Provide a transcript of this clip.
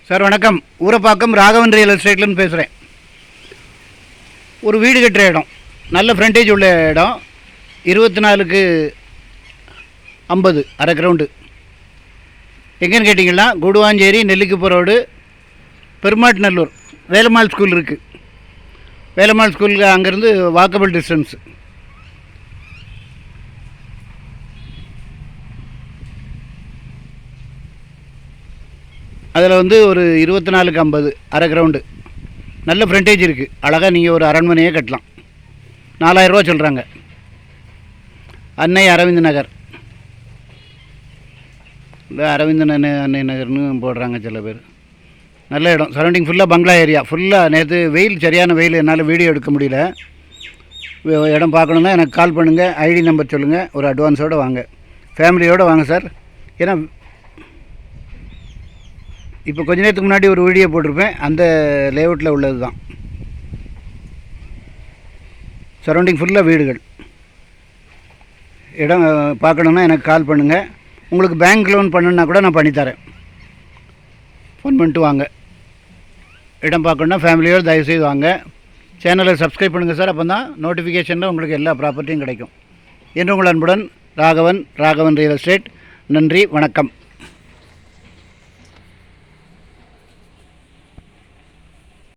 Sir வணக்கம். Urapakkam Raghavan real எஸ்டேட்லேருந்து பேசுகிறேன். ஒரு வீடு கட்டுற இடம், நல்ல ஃப்ரண்டேஜ் உள்ள இடம், 24க்கு 50 அரை கிரவுண்டு. எங்கேன்னு கேட்டிங்கன்னா குடுவாஞ்சேரி நெல்லிக்குப்பம் ரோடு, பெருமாட்நல்லூர் வேலம்மாள் ஸ்கூல் இருக்குது. வேலம்மாள் ஸ்கூலுக்கு அங்கேருந்து வாக்கபிள் டிஸ்டன்ஸ். அதில் ஒரு 24க்கு 50 அரை கிரவுண்டு, நல்ல ஃப்ரண்டேஜ் இருக்குது. அழகாக நீங்கள் ஒரு அரண்மனையே கட்டலாம். 4000 ரூபா சொல்கிறாங்க. அன்னை அரவிந்த் நகர், இல்லை அரவிந்தன் அன்னை நகர்னு போடுறாங்க சில பேர். நல்ல இடம், சரௌண்டிங் ஃபுல்லாக பங்களா ஏரியா. ஃபுல்லாக நேற்று வெயில், சரியான வெயில், என்னால் வீடியோ எடுக்க முடியல. இடம் பார்க்கணுன்னா எனக்கு கால் பண்ணுங்கள், ஐடி நம்பர் சொல்லுங்கள், ஒரு அட்வான்ஸோடு வாங்க, ஃபேமிலியோடு வாங்க சார். ஏன்னா இப்போ கொஞ்ச நேரத்துக்கு முன்னாடி ஒரு வீடியோ போட்டிருப்பேன், அந்த லேஅவுட்டில் உள்ளது தான். சரௌண்டிங் ஃபுல்லாக வீடுகள். இடம் பார்க்கணுன்னா எனக்கு கால் பண்ணுங்கள். உங்களுக்கு பேங்க் லோன் பண்ணணுன்னா கூட நான் பண்ணித்தரேன். ஃபோன் பண்ணிட்டு வாங்க. இடம் பார்க்கணுன்னா ஃபேமிலியோடு தயவுசெய்து வாங்க. சேனலை சப்ஸ்கிரைப் பண்ணுங்கள் சார். அப்போ தான் நோட்டிஃபிகேஷனில் உங்களுக்கு எல்லா ப்ராப்பர்ட்டியும் கிடைக்கும். என்று உங்கள் அன்புடன் ராகவன் ரியல் எஸ்டேட். நன்றி, வணக்கம்.